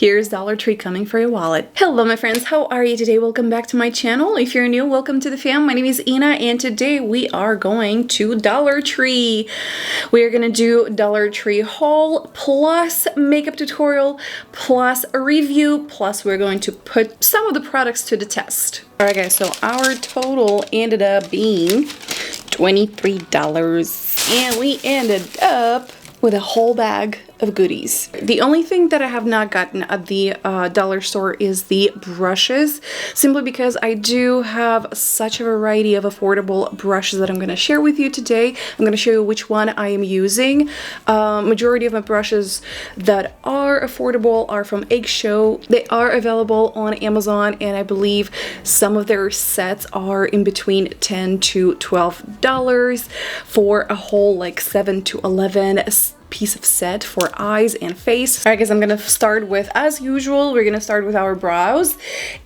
Here's Dollar Tree coming for your wallet. Hello my friends, how are you today? Welcome back to my channel. If you're new, welcome to the fam. My name is Ina and today we are going to Dollar Tree. We are gonna do Dollar Tree haul plus makeup tutorial plus a review plus we're going to put some of the products to the test. Alright guys, so our total ended up being $23 and we ended up with a whole bag of goodies. The only thing that I have not gotten at the dollar store is the brushes, simply because I do have such a variety of affordable brushes that I'm going to share with you today. I'm going to show you which one I am using. Majority of my brushes that are affordable are from Eyeshadow. They are available on Amazon and I believe some of their sets are in between $10 to $12 for a whole like 7 to 11 piece of set for eyes and face. Alright guys, I'm gonna start with, as usual, we're gonna start with our brows,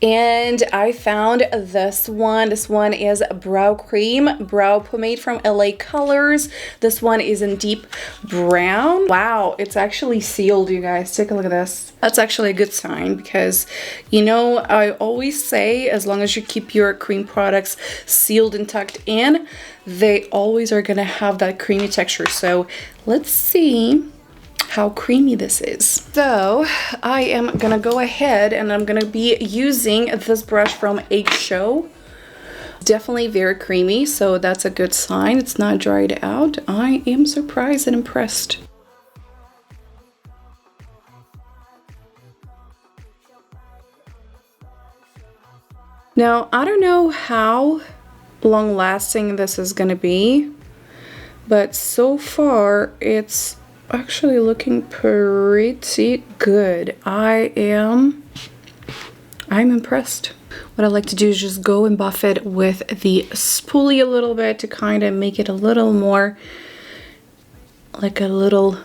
and I found this one. This one is Brow Cream Brow Pomade from LA Colors. This one is in deep brown. Wow, it's actually sealed, you guys. Take a look at this. That's actually a good sign because, you know, I always say as long as you keep your cream products sealed and tucked in, they always are gonna have that creamy texture. So let's see how creamy this is. So I am gonna go ahead and I'm gonna be using this brush from Eyeshadow. Definitely very creamy, so that's a good sign. It's not dried out. I am surprised and impressed. Now, I don't know how long-lasting this is gonna be, but so far it's actually looking pretty good. I'm impressed. What I like to do is just go and buff it with the spoolie a little bit to kind of make it a little more like a little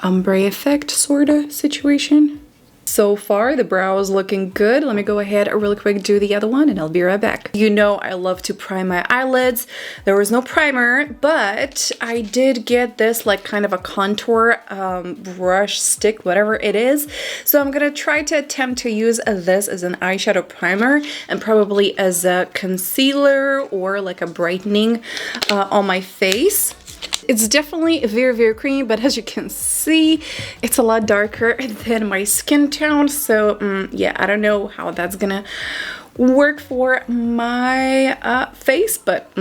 ombre effect sort of situation. So far, the brow is looking good. Let me go ahead and really quick do the other one and I'll be right back. You know I love to prime my eyelids. There was no primer, but I did get this like kind of a contour brush stick, whatever it is. So I'm gonna try to attempt to use this as an eyeshadow primer and probably as a concealer or like a brightening on my face. It's definitely very, very creamy, but as you can see, it's a lot darker than my skin tone. So yeah, I don't know how that's gonna work for my face, but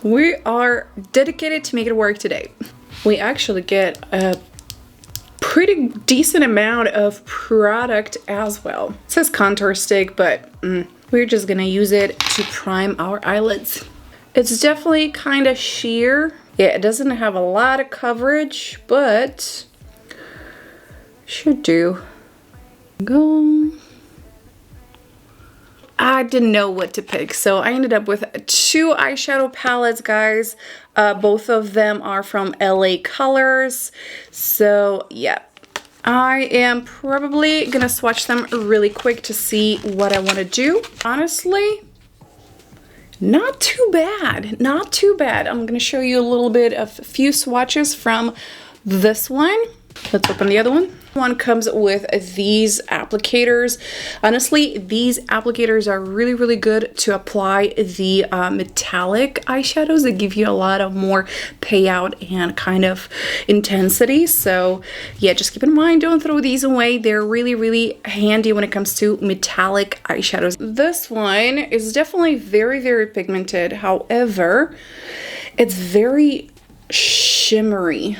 we are dedicated to make it work today. We actually get a pretty decent amount of product as well. It says contour stick, but we're just gonna use it to prime our eyelids. It's definitely kind of sheer. Yeah, it doesn't have a lot of coverage, but should do. Go. I didn't know what to pick, so I ended up with 2 eyeshadow palettes, guys. Both of them are from LA Colors. So yeah, I am probably gonna swatch them really quick to see what I want to do. Honestly, not too bad, not too bad. I'm gonna show you a little bit of a few swatches from this one. Let's open the other one. One comes with these applicators. Honestly, these applicators are really, really good to apply the metallic eyeshadows. They give you a lot of more payout and kind of intensity. So yeah, just keep in mind, don't throw these away. They're really, really handy when it comes to metallic eyeshadows. This one is definitely very, very pigmented. However, it's very shimmery.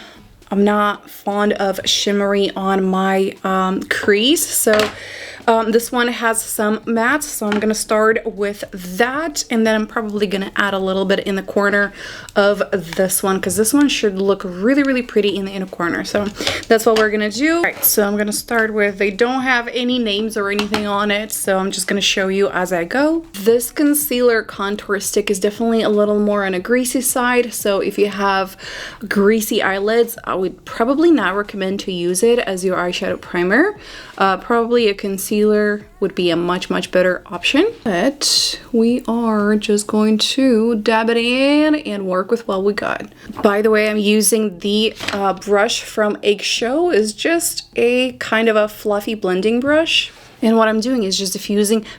I'm not fond of shimmery on my crease, so this one has some matte, so I'm gonna start with that, and then I'm probably gonna add a little bit in the corner of this one because this one should look really, really pretty in the inner corner. So that's what we're gonna do. All right, so I'm gonna start with, they don't have any names or anything on it, so I'm just gonna show you as I go. This concealer contour stick is definitely a little more on a greasy side, so if you have greasy eyelids, I would probably not recommend to use it as your eyeshadow primer. Probably a concealer concealer would be a much better option. But we are just going to dab it in and work with what we got. By the way, I'm using the brush from Eyeshadow. It's just a kind of a fluffy blending brush. And what I'm doing is just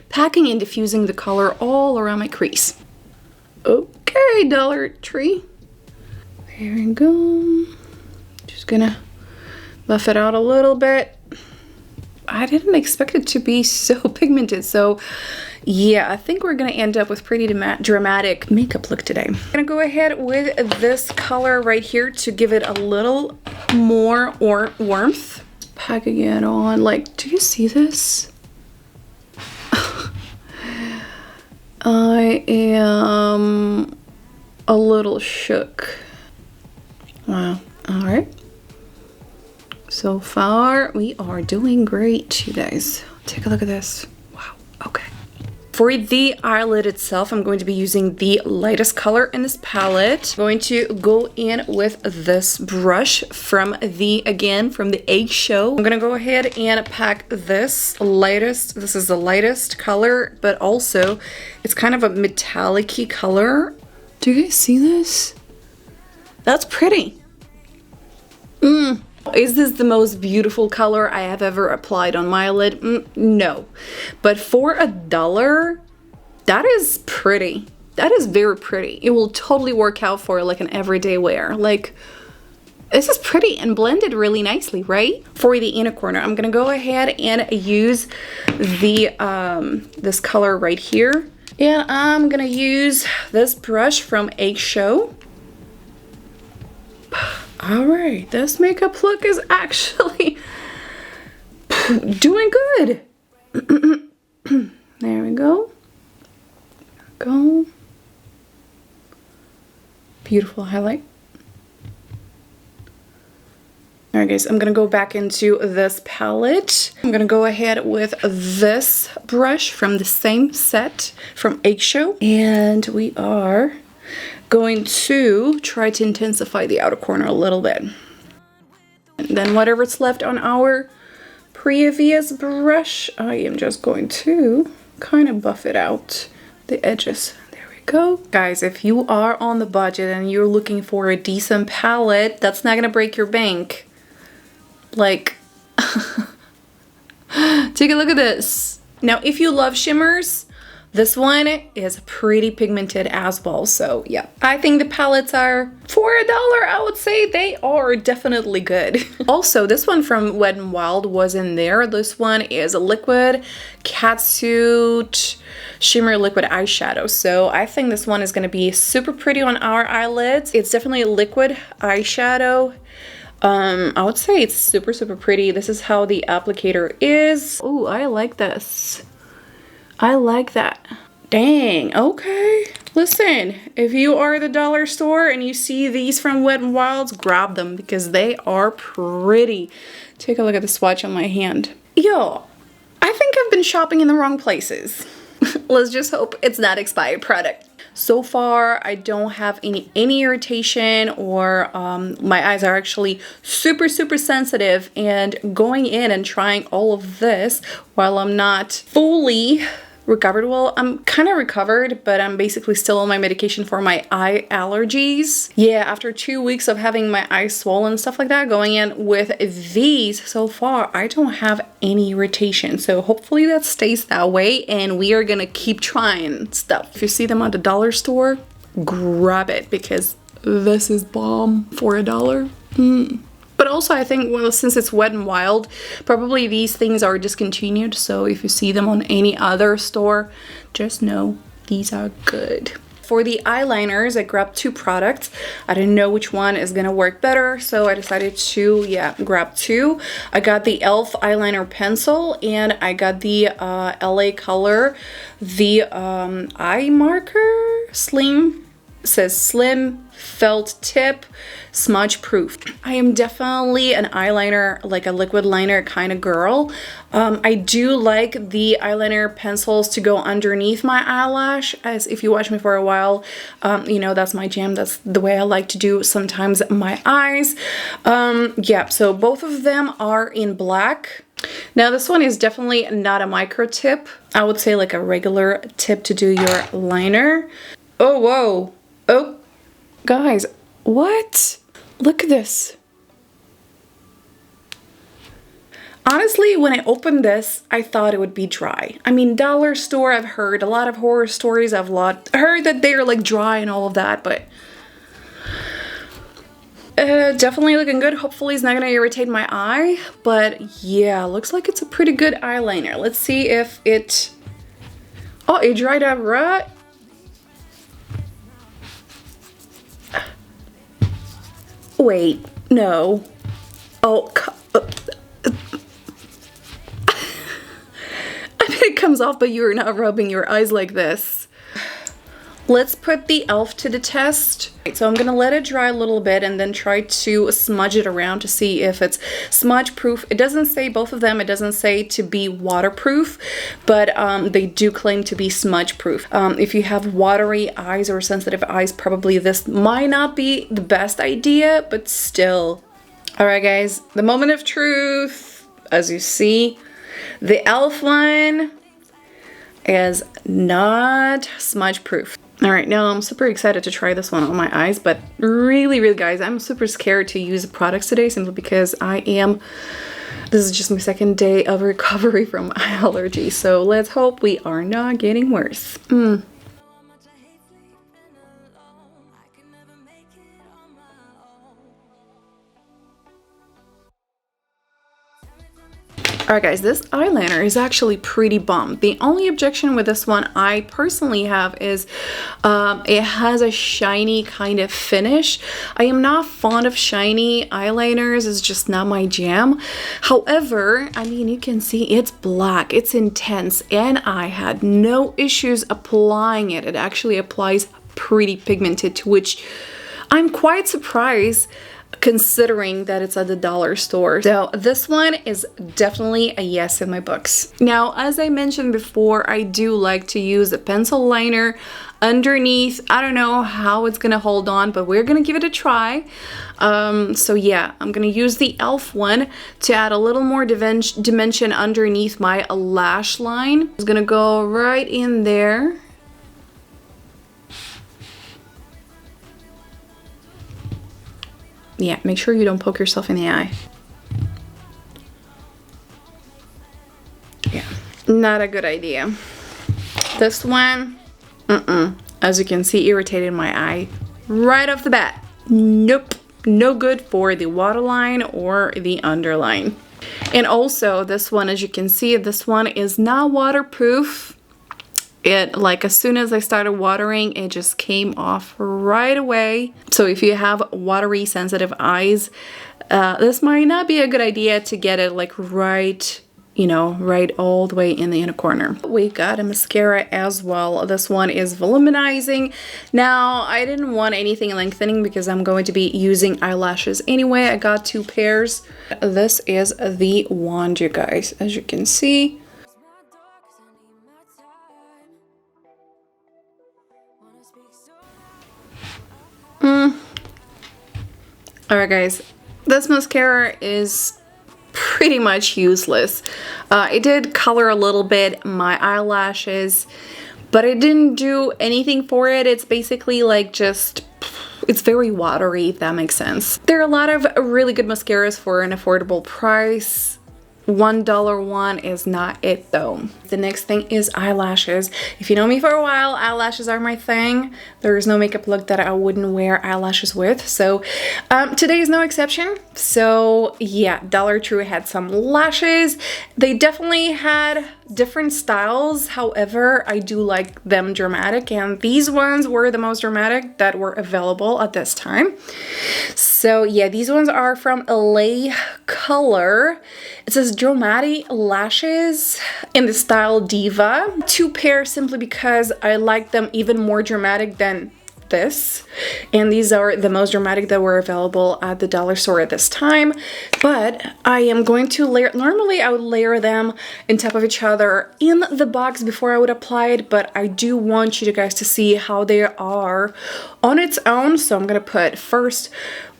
packing and diffusing the color all around my crease. Okay, Dollar Tree. There we go. Just gonna buff it out a little bit. I didn't expect it to be so pigmented, so yeah, I think we're gonna end up with pretty dramatic makeup look today. I'm gonna go ahead with this color right here to give it a little more warmth. Packing it on, like, do you see this? I am a little shook. Wow, all right. So far, we are doing great, you guys. Take a look at this. Wow, okay. For the eyelid itself, I'm going to be using the lightest color in this palette. I'm going to go in with this brush from the Eyeshadow. I'm gonna go ahead and pack this lightest. This is the lightest color, but also it's kind of a metallic-y color. Do you guys see this? That's pretty. Is this the most beautiful color I have ever applied on my lid? No. But for $1, that is pretty. That is very pretty. It will totally work out for like an everyday wear. Like, this is pretty and blended really nicely, right? For the inner corner, I'm gonna go ahead and use the this color right here. And I'm gonna use this brush from Eyeshadow. All right, this makeup look is actually doing good. There we go. Beautiful highlight. All right, guys, I'm gonna go back into this palette. I'm gonna go ahead with this brush from the same set from Eyeshadow, and we are going to try to intensify the outer corner a little bit. And then whatever's left on our previous brush, I am just going to kind of buff it out, the edges. There we go. Guys, if you are on the budget and you're looking for a decent palette that's not gonna break your bank, like, take a look at this. Now, if you love shimmers, this one is pretty pigmented as well, so yeah. I think the palettes are, for $1, I would say they are definitely good. Also, this one from Wet n Wild was in there. This one is a liquid catsuit shimmer liquid eyeshadow. So I think this one is gonna be super pretty on our eyelids. It's definitely a liquid eyeshadow. I would say it's super pretty. This is how the applicator is. Oh, I like this. I like that. Dang, okay. Listen, if you are at the dollar store and you see these from Wet n Wild's, grab them because they are pretty. Take a look at the swatch on my hand. Yo, I think I've been shopping in the wrong places. Let's just hope it's not expired product. So far, I don't have any irritation, or my eyes are actually super sensitive, and going in and trying all of this while I'm not fully recovered. Well, I'm kind of recovered, but I'm basically still on my medication for my eye allergies. Yeah, after 2 weeks of having my eyes swollen and stuff like that, going in with these, so far I don't have any irritation. So hopefully that stays that way, and we are gonna keep trying stuff. If you see them at the dollar store, grab it because this is bomb for $1. But also, I think, well, since it's Wet n Wild, probably these things are discontinued. So if you see them on any other store, just know these are good. For the eyeliners, I grabbed 2 products. I didn't know which one is gonna work better, so I decided to, grab 2. I got the e.l.f. eyeliner pencil, and I got the LA Color, the eye marker, says slim felt tip, smudge proof. I am definitely an eyeliner, like a liquid liner kind of girl. I do like the eyeliner pencils to go underneath my eyelash, as if you watch me for a while, you know that's my jam. That's the way I like to do sometimes my eyes. Yeah, so both of them are in black. Now this one is definitely not a micro tip. I would say like a regular tip to do your liner. Oh, whoa. Oh, guys, what? Look at this. Honestly, when I opened this, I thought it would be dry. I mean, dollar store, I've heard a lot of horror stories. I've heard that they're like dry and all of that, but definitely looking good. Hopefully it's not gonna irritate my eye, but yeah, looks like it's a pretty good eyeliner. Let's see if it, oh, it dried up right. Wait, no. Oh, I mean, it comes off, but you're not rubbing your eyes like this. Let's put the e.l.f. to the test. So I'm gonna let it dry a little bit and then try to smudge it around to see if it's smudge proof. It doesn't say, both of them, it doesn't say to be waterproof, but they do claim to be smudge proof. If you have watery eyes or sensitive eyes, probably this might not be the best idea, but still. All right, guys, the moment of truth. As you see, the e.l.f. one is not smudge proof. All right, now I'm super excited to try this one on my eyes, but really guys, I'm super scared to use the products today simply because this is just my second day of recovery from eye allergy. So let's hope we are not getting worse. Alright guys, this eyeliner is actually pretty bomb. The only objection with this one I personally have is it has a shiny kind of finish. I am not fond of shiny eyeliners, it's just not my jam. However, I mean, you can see it's black, it's intense, and I had no issues applying it. It actually applies pretty pigmented, to which I'm quite surprised considering that it's at the dollar store. So this one is definitely a yes in my books. Now, as I mentioned before, I do like to use a pencil liner underneath. I don't know how it's gonna hold on, but we're gonna give it a try. So yeah, I'm gonna use the e.l.f. one to add a little more dimension underneath my lash line. It's gonna go right in there. Yeah, make sure you don't poke yourself in the eye. Yeah, not a good idea. This one, as you can see, irritated my eye right off the bat. Nope, no good for the waterline or the underline. And also this one, as you can see, this one is not waterproof. It, like, as soon as I started watering, it just came off right away. So if you have watery sensitive eyes, this might not be a good idea to get it like right, you know, right all the way in the inner corner. We got a mascara as well. This one is volumizing. Now, I didn't want anything lengthening because I'm going to be using eyelashes anyway. I got 2 pairs. This is the wand, you guys, as you can see. Alright guys, this mascara is pretty much useless. It did color a little bit my eyelashes, but it didn't do anything for it. It's basically like just, it's very watery, if that makes sense. There are a lot of really good mascaras for an affordable price. $1 one is not it though. The next thing is eyelashes. If you know me for a while, eyelashes are my thing. There is no makeup look that I wouldn't wear eyelashes with. So today is no exception. So yeah, Dollar Tree had some lashes. They definitely had different styles. However, I do like them dramatic, and these ones were the most dramatic that were available at this time. So yeah, these ones are from LA Color. It says dramatic lashes in the style Diva. 2 pairs simply because I like them even more dramatic than this, and these are the most dramatic that were available at the dollar store at this time. But I am going to layer, normally I would layer them on top of each other in the box before I would apply it, but I do want you guys to see how they are on its own. So I'm gonna put first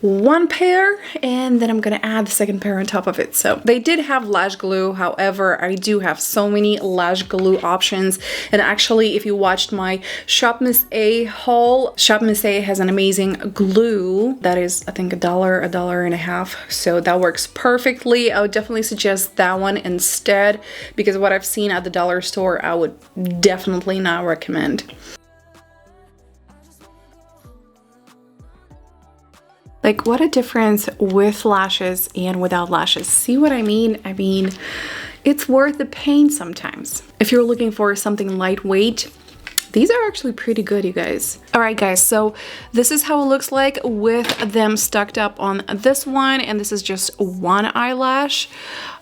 one pair, and then I'm gonna add the second pair on top of it. So they did have lash glue, however, I do have so many lash glue options. And actually, if you watched my Shop Miss A haul, Shop Miss A has an amazing glue that is, I think, $1, $1.50. So that works perfectly. I would definitely suggest that one instead, because what I've seen at the dollar store, I would definitely not recommend. Like, what a difference with lashes and without lashes. See what I mean? I mean, it's worth the pain sometimes. If you're looking for something lightweight, these are actually pretty good, you guys. All right, guys, so this is how it looks like with them stuck up on this one, and this is just one eyelash.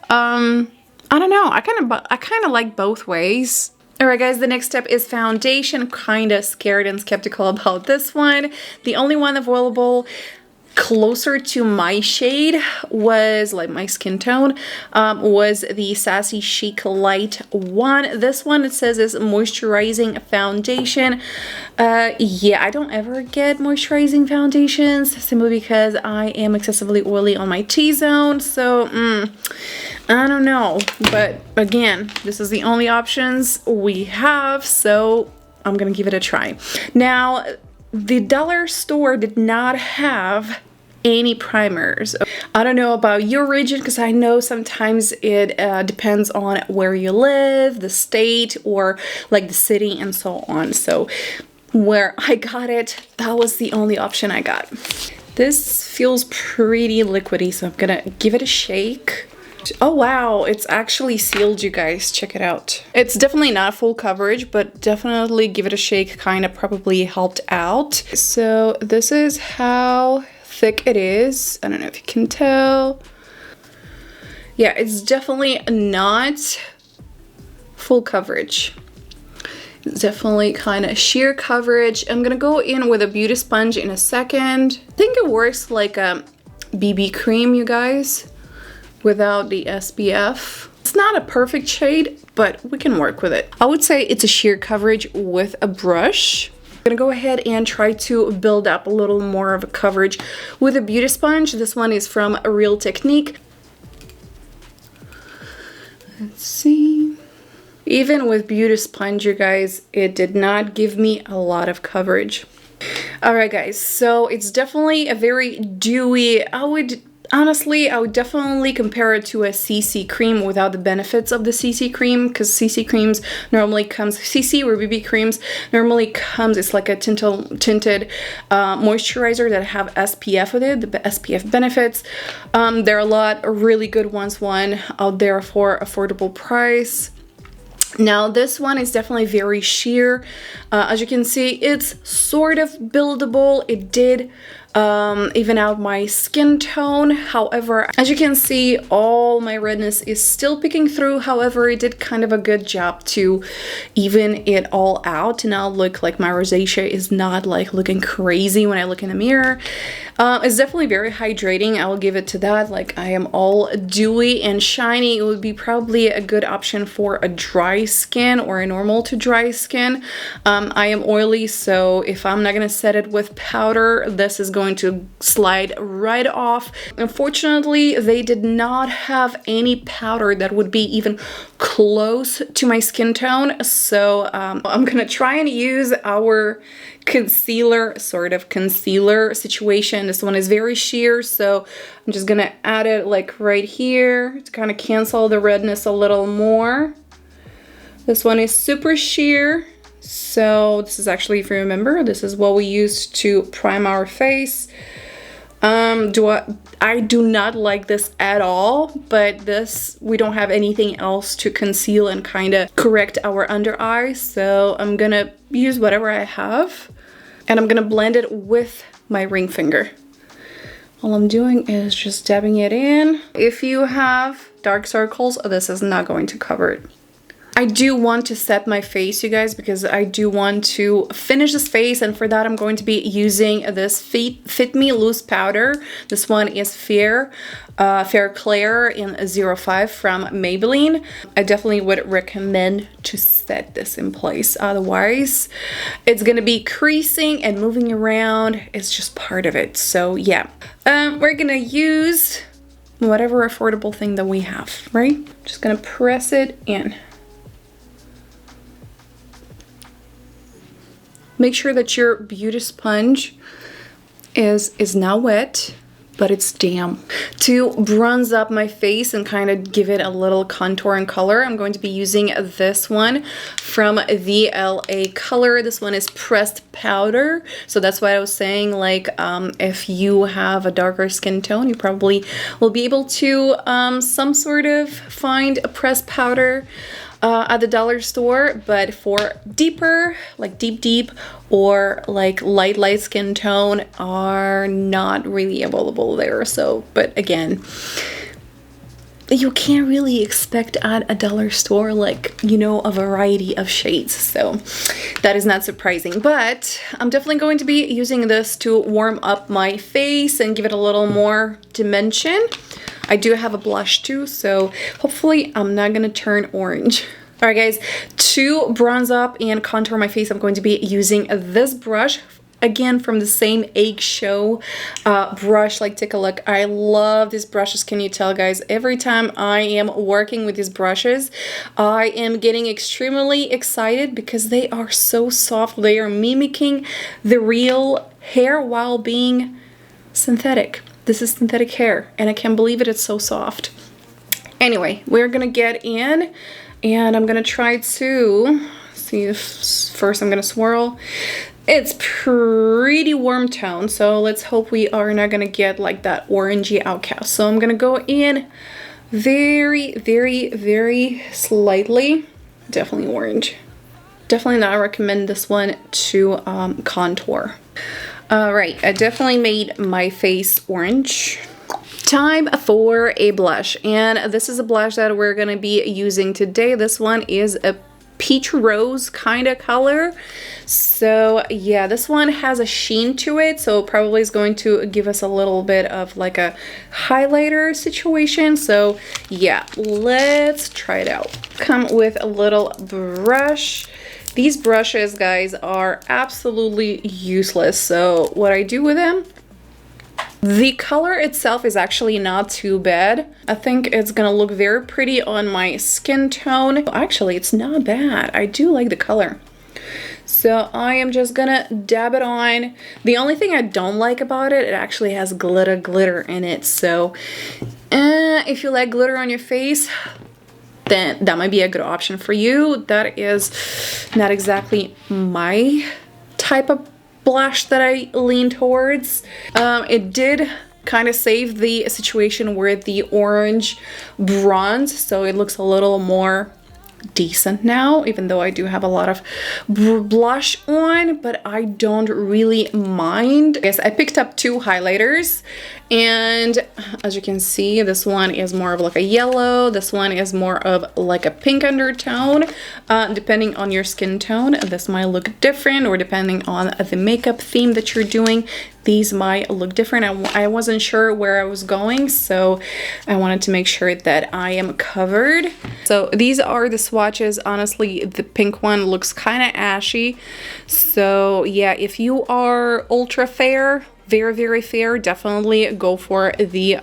I don't know, I kind of like both ways. All right, guys, the next step is foundation. Kind of scared and skeptical about this one. The only one available closer to my shade was, like my skin tone, was the Sassy Chic Light one. This one, it says, is moisturizing foundation. Yeah, I don't ever get moisturizing foundations simply because I am excessively oily on my T-zone. So I don't know, but again, this is the only options we have, so I'm gonna give it a try. Now, the dollar store did not have any primers. I don't know about your region, because I know sometimes it depends on where you live, the state, or like the city and so on. So where I got it, that was the only option I got. This feels pretty liquidy, so I'm gonna give it a shake. Oh wow, it's actually sealed, you guys. Check it out. It's definitely not full coverage, but definitely give it a shake kind of probably helped out. So this is how thick it is. I don't know if you can tell. Yeah, it's definitely not full coverage. It's definitely kind of sheer coverage. I'm gonna go in with a beauty sponge in a second. I think it works like a BB cream, you guys, without the SPF. It's not a perfect shade, but we can work with it. I would say it's a sheer coverage with a brush. I'm gonna go ahead and try to build up a little more of a coverage with a beauty sponge. This one is from Real Technique. Let's see. Even with beauty sponge, you guys, it did not give me a lot of coverage. All right, guys, so it's definitely a very dewy, honestly, I would definitely compare it to a CC cream without the benefits of the CC cream, because CC creams normally comes, CC or BB creams normally comes, it's like a tinted moisturizer that have SPF with it, the SPF benefits. There are a lot of really good ones, one out there for affordable price. Now this one is definitely very sheer. As you can see, it's sort of buildable. It did even out my skin tone. However, as you can see, all my redness is still picking through. However, it did kind of a good job to even it all out to now look like my rosacea is not like looking crazy when I look in the mirror. It's definitely very hydrating. I will give it to that. Like, I am all dewy and shiny. It would be probably a good option for a dry skin or a normal to dry skin. I am oily, so if I'm not gonna set it with powder, this is going to slide right off. Unfortunately, they did not have any powder that would be even close to my skin tone, so I'm gonna try and use our concealer, sort of concealer situation. This one is very sheer, so I'm just gonna add it like right here to kind of cancel the redness a little more. This one is super sheer. So this is actually, if you remember, this is what we use to prime our face. I do not like this at all, but this, we don't have anything else to conceal and kind of correct our under eye, so I'm gonna use whatever I have, and I'm gonna blend it with my ring finger. All I'm doing is just dabbing it in. If you have dark circles, this is not going to cover it. I do want to set my face, you guys, because I do want to finish this face, and for that I'm going to be using this Fit Me Loose Powder. This one is Fair Clair in 05 from Maybelline. I definitely would recommend to set this in place, otherwise it's gonna be creasing and moving around. It's just part of it. So yeah, we're gonna use whatever affordable thing that we have, right? Just gonna press it in. Make sure that your beauty sponge is now wet, but it's damp. To bronze up my face and kind of give it a little contour and color, I'm going to be using this one from the LA Color. This one is pressed powder. So that's why I was saying, like, if you have a darker skin tone, you probably will be able to some sort of find a pressed powder at the dollar store, but for deeper, like deep, or like light skin tone are not really available there. So, but again, you can't really expect at a dollar store, like, you know, a variety of shades. So that is not surprising, but I'm definitely going to be using this to warm up my face and give it a little more dimension. I do have a blush too, so hopefully I'm not gonna turn orange. All right, guys, to bronze up and contour my face, I'm going to be using this brush, again from the same Eyeshadow brush. Like, take a look. I love these brushes. Can you tell, guys? Every time I am working with these brushes, I am getting extremely excited because they are so soft. They are mimicking the real hair while being synthetic. This is synthetic hair, and I can't believe it. It's so soft. Anyway, we're gonna get in, and I'm gonna try to see if first I'm gonna swirl. It's pretty warm tone, so let's hope we are not gonna get like that orangey outcast. So I'm gonna go in very slightly. Definitely orange. Definitely not recommend this one to contour. All right, I definitely made my face orange. Time for a blush, and this is a blush that we're gonna be using today. This one is a peach rose kind of color. So yeah, this one has a sheen to it, so probably is going to give us a little bit of like a highlighter situation. So yeah, let's try it out. Come with a little brush. These brushes, guys, are absolutely useless. So what I do with them, the color itself is actually not too bad. I think it's gonna look very pretty on my skin tone. Actually, it's not bad. I do like the color. So I am just gonna dab it on. The only thing I don't like about it, it actually has glitter in it. So if you like glitter on your face, then that might be a good option for you. That is not exactly my type of blush that I lean towards. It did kind of save the situation with the orange bronze, so it looks a little more decent now, even though I do have a lot of blush on, but I don't really mind. Yes, I picked up two highlighters, and as you can see, this one is more of like a yellow, this one is more of like a pink undertone. Depending on your skin tone, this might look different, or depending on the makeup theme that you're doing, these might look different. I wasn't sure where I was going, so I wanted to make sure that I am covered. So these are the swatches. Honestly, the pink one looks kind of ashy. So yeah, if you are ultra fair, very fair, definitely go for the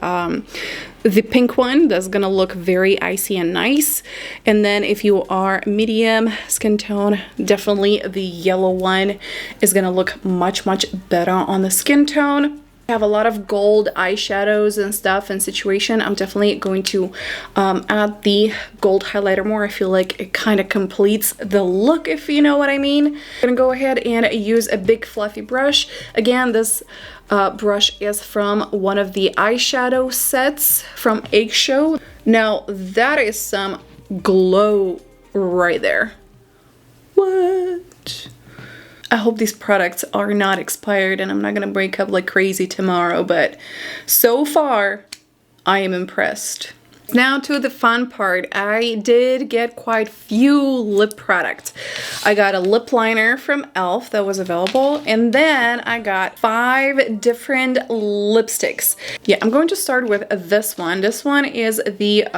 pink one. That's gonna look very icy and nice. And then if you are medium skin tone, definitely the yellow one is gonna look much better on the skin tone. I have a lot of gold eyeshadows and stuff and situation. I'm definitely going to add the gold highlighter more. I feel like it kind of completes the look, if you know what I mean. I'm gonna go ahead and use a big fluffy brush. Again, this brush is from one of the eyeshadow sets from Eyeshadow. Now that is some glow right there. What? I hope these products are not expired and I'm not gonna break up like crazy tomorrow, but so far I am impressed. Now to the fun part. I did get quite few lip products. I got a lip liner from e.l.f. that was available, and then I got 5 different lipsticks. Yeah, I'm going to start with this one. This one is the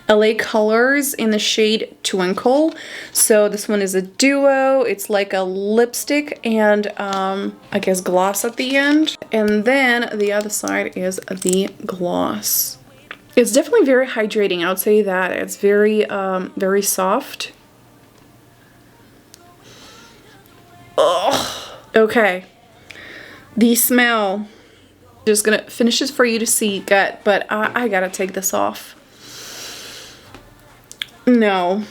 LA Colors in the shade Twinkle. So this one is a duo. It's like a lipstick and I guess gloss at the end. And then the other side is the gloss. It's definitely very hydrating. I would say that it's very, very soft. Oh, okay. The smell. Just gonna finish this for you to see, gut, but I gotta take this off. No,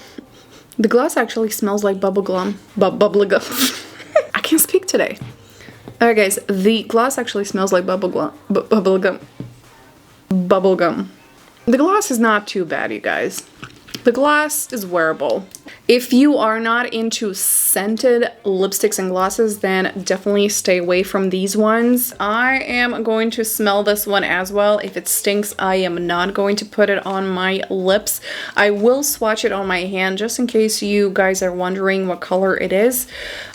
the gloss actually smells like bubblegum. Bubblegum. I can't speak today. Alright, guys, the gloss actually smells like bubblegum. Bubblegum. The gloss is not too bad, you guys. The gloss is wearable. If you are not into scented lipsticks and glosses, then definitely stay away from these ones. I am going to smell this one as well. If it stinks, I am not going to put it on my lips. I will swatch it on my hand just in case you guys are wondering what color it is.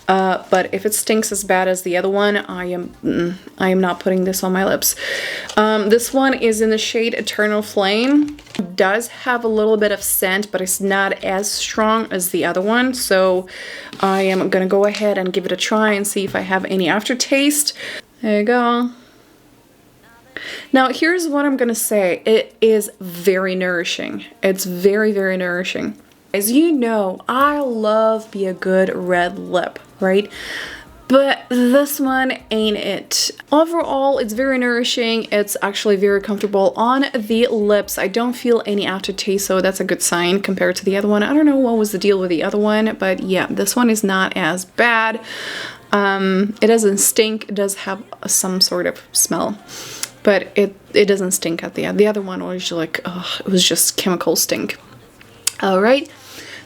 But if it stinks as bad as the other one, I am not putting this on my lips. This one is in the shade Eternal Flame. It does have a little bit of scent, but it's not as strong as the other one. So I am gonna go ahead and give it a try and see if I have any aftertaste. There you go. Now here's what I'm gonna say. It is very nourishing. It's very, very nourishing. As you know, I love a good red lip, right? But this one ain't it. Overall, it's very nourishing. It's actually very comfortable on the lips. I don't feel any aftertaste, so that's a good sign compared to the other one. I don't know what was the deal with the other one, but yeah, this one is not as bad. It doesn't stink. It does have some sort of smell, but it doesn't stink at the end. The other one was like, oh, it was just chemical stink. All right.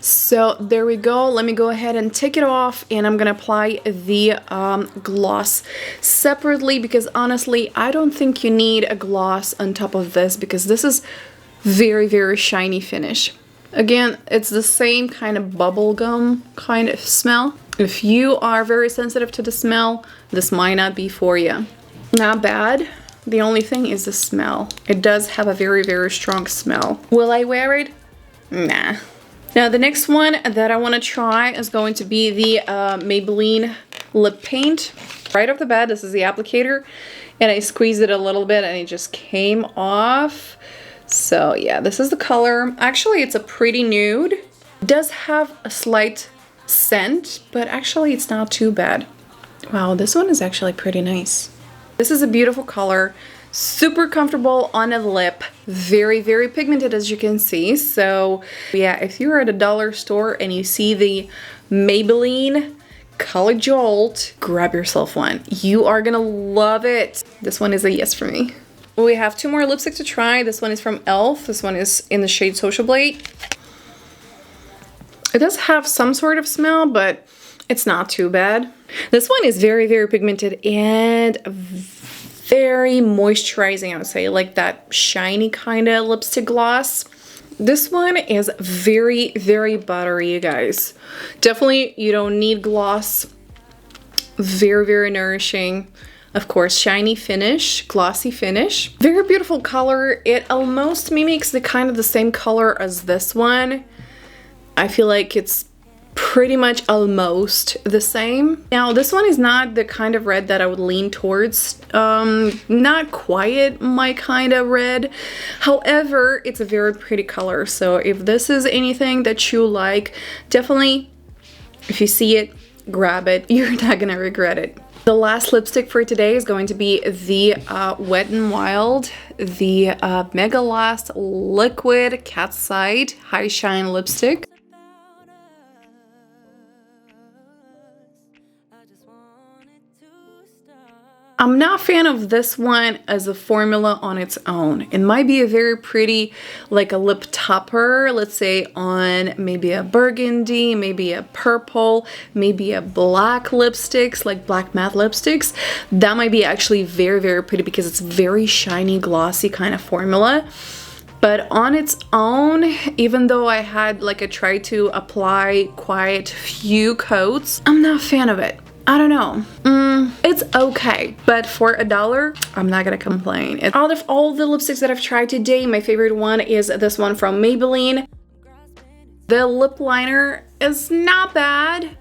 So there we go. Let me go ahead and take it off, and I'm gonna apply the gloss separately because honestly I don't think you need a gloss on top of this because this is very, very shiny finish. Again, it's the same kind of bubblegum kind of smell. If you are very sensitive to the smell, this might not be for you. Not bad. The only thing is the smell. It does have a very, very strong smell. Will I wear it? Nah. Now the next one that I want to try is going to be the Maybelline lip paint. Right off the bat, this is the applicator, and I squeezed it a little bit and it just came off. So yeah, this is the color. Actually, it's a pretty nude. It does have a slight scent, but actually it's not too bad. Wow, this one is actually pretty nice. This is a beautiful color. Super comfortable on a lip, very, very pigmented as you can see. So yeah, if you're at a dollar store and you see the Maybelline Color Jolt, grab yourself one. You are gonna love it. This one is a yes for me. We have 2 more lipsticks to try. This one is from e.l.f. This one is in the shade Social Blade. It does have some sort of smell, but it's not too bad. This one is very, very pigmented and very moisturizing, I would say, like that shiny kind of lipstick gloss. This one is very, very buttery, you guys. Definitely, you don't need gloss. Very, very nourishing. Of course, shiny finish, glossy finish. Very beautiful color. It almost mimics the kind of the same color as this one. I feel like it's pretty much almost the same. Now this one is not the kind of red that I would lean towards, not quite my kind of red. However, it's a very pretty color, so if this is anything that you like, definitely if you see it, grab it. You're not gonna regret it. The last lipstick for today is going to be the Wet n Wild, the Mega Last Liquid Cat's Eye High Shine Lipstick. I'm not a fan of this one as a formula on its own. It might be a very pretty, like a lip topper, let's say on maybe a burgundy, maybe a purple, maybe a black lipsticks, like black matte lipsticks. That might be actually very, very pretty because it's very shiny, glossy kind of formula. But on its own, even though I had like I tried to apply quite few coats, I'm not a fan of it. I don't know. It's okay, but for $1, I'm not gonna complain. Out of all the lipsticks that I've tried today, my favorite one is this one from Maybelline. The lip liner is not bad.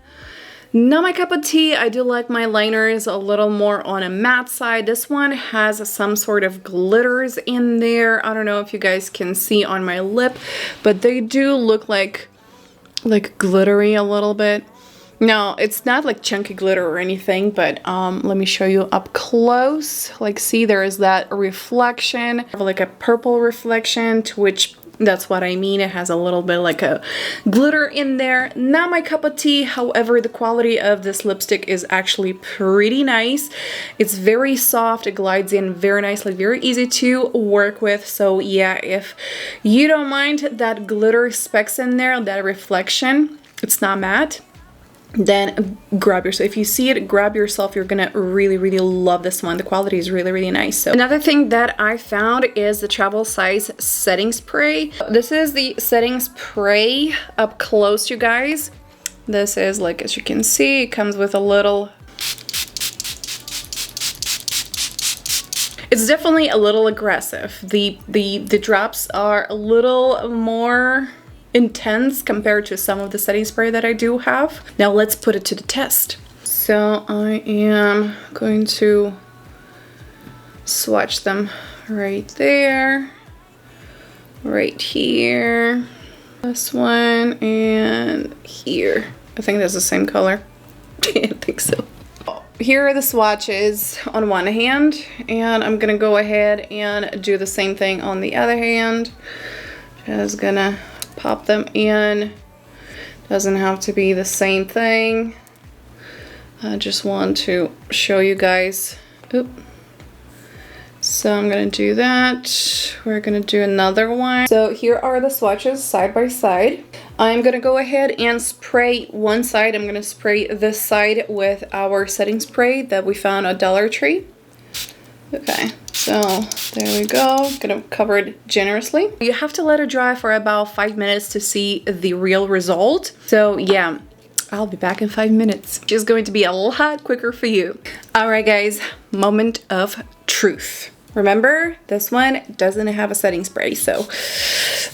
Not my cup of tea. I do like my liners a little more on a matte side. This one has some sort of glitters in there. I don't know if you guys can see on my lip, but they do look like glittery a little bit. No, it's not like chunky glitter or anything, but let me show you up close. Like, see, there is that reflection, like a purple reflection, to which that's what I mean. It has a little bit like a glitter in there. Not my cup of tea. However, the quality of this lipstick is actually pretty nice. It's very soft. It glides in very nicely, very easy to work with. So yeah, if you don't mind that glitter specks in there, that reflection, it's not matte, then grab yourself. If you see it, grab yourself. You're gonna really, really love this one. The quality is really, really nice. So another thing that I found is the travel size setting spray. This is the setting spray up close, you guys. This is, like, as you can see, it comes with a little, it's definitely a little aggressive. The drops are a little more intense compared to some of the setting spray that I do have. Now let's put it to the test. So I am going to swatch them right there, right here, this one, and here. I think that's the same color. I think so. Here are the swatches on one hand, and I'm gonna go ahead and do the same thing on the other hand. Just gonna pop them in. Doesn't have to be the same thing. I just want to show you guys. Oop. So I'm gonna do that. We're gonna do another one. So here are the swatches side by side. I'm gonna go ahead and spray one side. I'm gonna spray this side with our setting spray that we found at Dollar Tree. Okay, so there we go. Gonna cover it generously. You have to let it dry for about 5 minutes to see the real result. So yeah, I'll be back in 5 minutes. It's just going to be a lot quicker for you. All right, guys, moment of truth. Remember, this one doesn't have a setting spray, so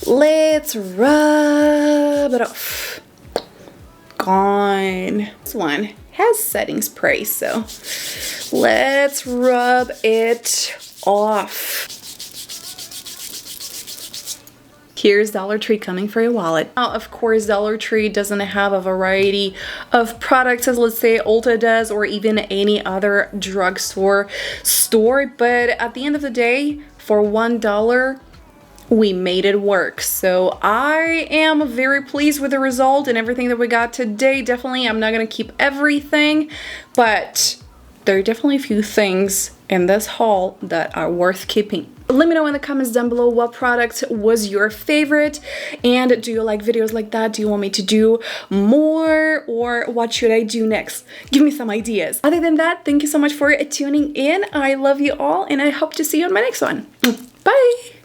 let's rub it off. Gone. This one has setting spray, so let's rub it off. Here's Dollar Tree coming for your wallet. Now, of course, Dollar Tree doesn't have a variety of products as, let's say, Ulta does, or even any other drugstore store, but at the end of the day, for $1, we made it work. So I am very pleased with the result and everything that we got today. Definitely, I'm not gonna keep everything, but there are definitely a few things in this haul that are worth keeping. Let me know in the comments down below what product was your favorite, and do you like videos like that? Do you want me to do more, or what should I do next? Give me some ideas. Other than that, thank you so much for tuning in. I love you all, and I hope to see you on my next one. Bye!